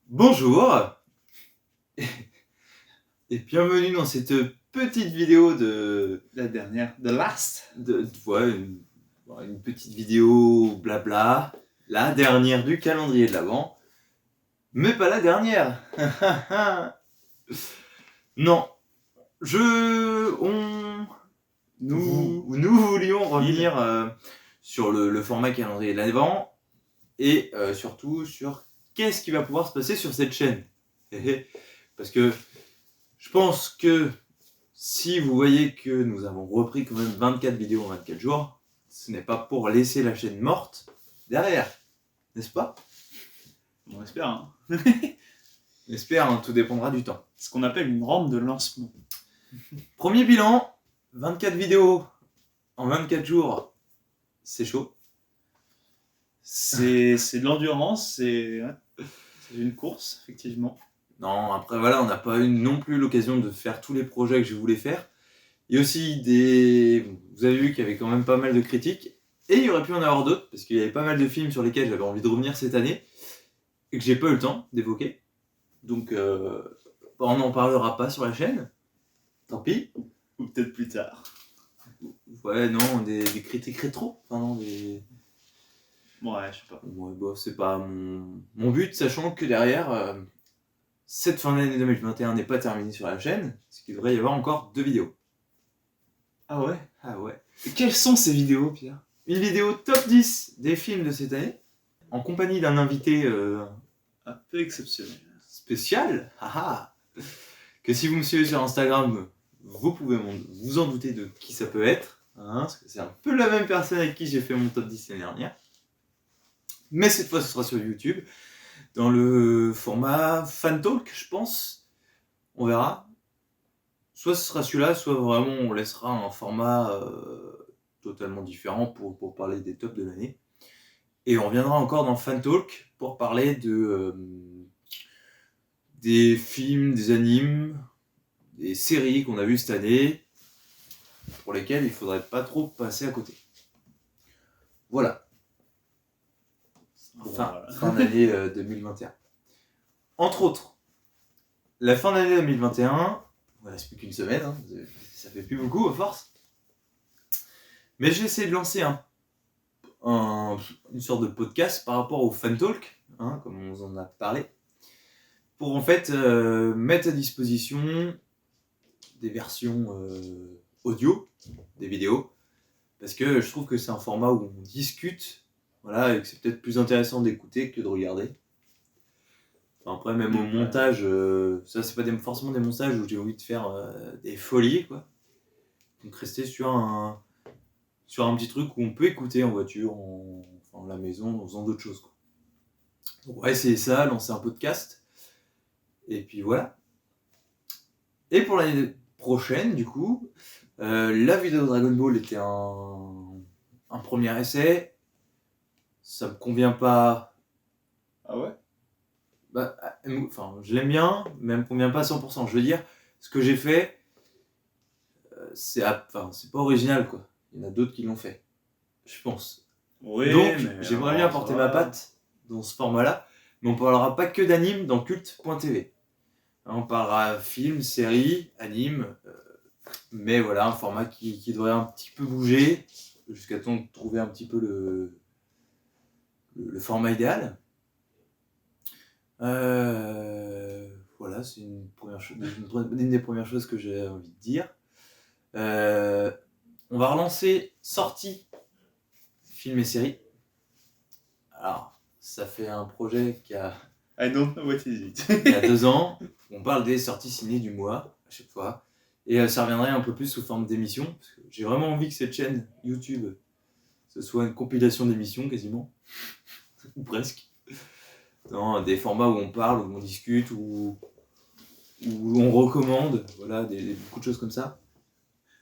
Bonjour et bienvenue dans cette petite vidéo de La dernière, The Last. ouais, une petite vidéo blabla, la dernière du calendrier de l'Avent, mais pas la dernière. Non, nous voulions revenir sur le format calendrier de l'Avent et surtout sur qu'est-ce qui va pouvoir se passer sur cette chaîne. Parce que je pense que si vous voyez que nous avons repris quand même 24 vidéos en 24 jours, ce n'est pas pour laisser la chaîne morte derrière, n'est-ce pas? On espère, hein. J'espère, hein, tout dépendra du temps. Ce qu'on appelle une rampe de lancement. Premier bilan, 24 vidéos en 24 jours, c'est chaud. C'est de l'endurance, c'est une course, effectivement. Non, après voilà, on n'a pas eu non plus l'occasion de faire tous les projets que je voulais faire. Il y a aussi vous avez vu qu'il y avait quand même pas mal de critiques, et il y aurait pu en avoir d'autres, parce qu'il y avait pas mal de films sur lesquels j'avais envie de revenir cette année, et que j'ai pas eu le temps d'évoquer. Donc on n'en parlera pas sur la chaîne, tant pis. Ou peut-être plus tard. Ouais, non, des critiques rétro, enfin non, Ouais, je sais pas. Ouais, bon, c'est pas mon but, sachant que derrière, cette fin d'année 2021 n'est pas terminée sur la chaîne, parce qu'il devrait y avoir encore 2 vidéos. Ah ouais? Ah ouais. Et quelles sont ces vidéos, Pierre? Une vidéo top 10 des films de cette année, en compagnie d'un invité Un peu exceptionnel. spécial, que si vous me suivez sur Instagram, vous pouvez vous en douter de qui ça peut être, hein, parce que c'est un peu la même personne avec qui j'ai fait mon top 10 l'année dernière. Mais cette fois, ce sera sur YouTube, dans le format Fan Talk, je pense. On verra. Soit ce sera celui-là, soit vraiment on laissera un format totalement différent pour parler des tops de l'année. Et on reviendra encore dans Fan Talk pour parler des films, des animes, des séries qu'on a vues cette année, pour lesquelles il faudrait pas trop passer à côté. Voilà. Fin d'année 2021. Entre autres, la fin d'année 2021, il ne reste plus qu'une semaine, hein, ça fait plus beaucoup à force. Mais j'ai essayé de lancer une sorte de podcast par rapport au Fan Talk, hein, comme on vous en a parlé, pour en fait mettre à disposition des versions audio des vidéos, parce que je trouve que c'est un format où on discute, voilà, et que c'est peut-être plus intéressant d'écouter que de regarder. Enfin, après, même au montage, ça c'est pas forcément des montages où j'ai envie de faire des folies, quoi. Donc rester sur un petit truc où on peut écouter en voiture, à la maison, en faisant d'autres choses, quoi. Donc ouais, c'est ça, lancer un podcast. Et puis voilà. Et pour l'année prochaine, du coup, la vidéo Dragon Ball était un premier essai. Ça me convient pas. Ah ouais? Bah, enfin, je l'aime bien, mais elle me convient pas à 100%. Je veux dire, ce que j'ai fait, c'est pas original, quoi. Il y en a d'autres qui l'ont fait, je pense. Oui, donc, mais j'aimerais bien apporter ma patte dans ce format-là, mais on parlera pas que d'anime dans culte.tv. On parlera film, série, anime, mais voilà, un format qui devrait un petit peu bouger, jusqu'à temps de trouver un petit peu le format idéal. Voilà, c'est une des premières choses que j'ai envie de dire. On va relancer sorties, films et séries. Alors, ça fait un projet qui a... I don't know what is it. il y a 2 ans. On parle des sorties ciné du mois, à chaque fois. Et ça reviendrait un peu plus sous forme d'émission, parce que j'ai vraiment envie que cette chaîne YouTube, ce soit une compilation d'émissions, quasiment. Ou presque. Dans des formats où on parle, où on discute, où on recommande, voilà, beaucoup de choses comme ça.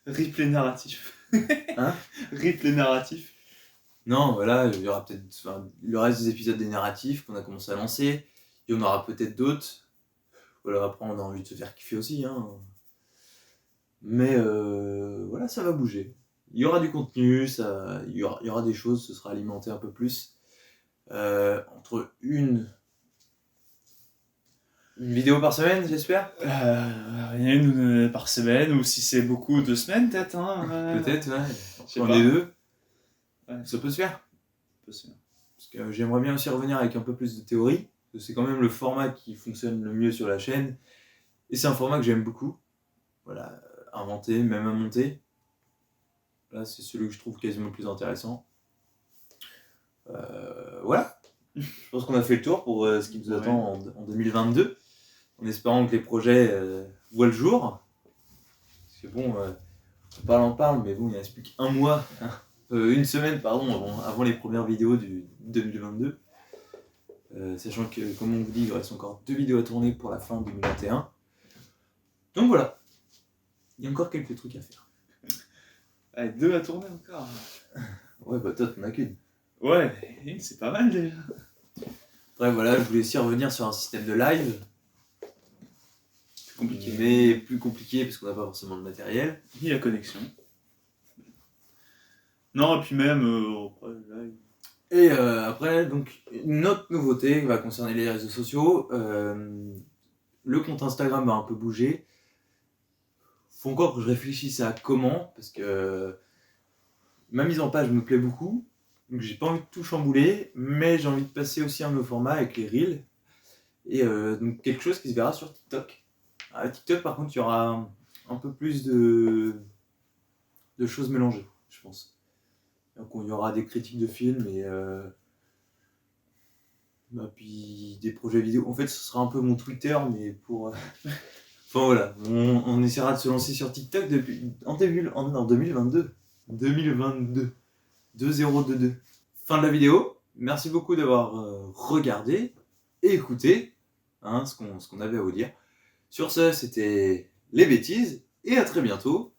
Replay narratif. Hein? Replay narratif. Non, voilà, il y aura peut-être le reste des épisodes des narratifs qu'on a commencé à lancer. Il y en aura peut-être d'autres. Voilà, après, on a envie de se faire kiffer aussi, hein. Mais voilà, ça va bouger. Il y aura du contenu, il y aura des choses, ce sera alimenté un peu plus. Entre une Une vidéo par semaine, j'espère. Une par semaine, ou si c'est beaucoup, 2 semaines peut-être. Hein, Peut-être, ouais. Je sais On pas. est deux. Ouais. Ça peut se faire. Pas sûr. Parce que j'aimerais bien aussi revenir avec un peu plus de théorie. Parce que c'est quand même le format qui fonctionne le mieux sur la chaîne. Et c'est un format que j'aime beaucoup. Voilà, inventer, même à monter. Là, c'est celui que je trouve quasiment le plus intéressant. Voilà. Je pense qu'on a fait le tour pour ce qui nous attend en 2022. En espérant que les projets voient le jour. Parce que bon, on parle, mais bon, il ne reste plus qu'un mois, une semaine, pardon, avant les premières vidéos du 2022. Sachant que, comme on vous dit, il reste encore 2 vidéos à tourner pour la fin 2021. Donc voilà. Il y a encore quelques trucs à faire. Allez, 2 à tourner encore. Ouais, bah toi, t'en as qu'une. Ouais, c'est pas mal déjà. Après, voilà, je voulais aussi revenir sur un système de live. C'est compliqué. Mais plus compliqué parce qu'on n'a pas forcément de matériel. Ni la connexion. Non, et puis même, après, là, Et après, donc, une autre nouveauté va concerner les réseaux sociaux. Le compte Instagram va un peu bouger. Faut encore que je réfléchisse à comment, parce que ma mise en page me plaît beaucoup. Donc j'ai pas envie de tout chambouler, mais j'ai envie de passer aussi à un nouveau format avec les Reels. Et donc quelque chose qui se verra sur TikTok. À TikTok, par contre, il y aura un peu plus de choses mélangées, je pense. Donc il y aura des critiques de films et puis des projets vidéo. En fait, ce sera un peu mon Twitter, mais pour... Enfin voilà, on essaiera de se lancer sur TikTok en 2022. 2022. 2022. Fin de la vidéo. Merci beaucoup d'avoir regardé et écouté ce qu'on avait à vous dire. Sur ce, c'était les bêtises et à très bientôt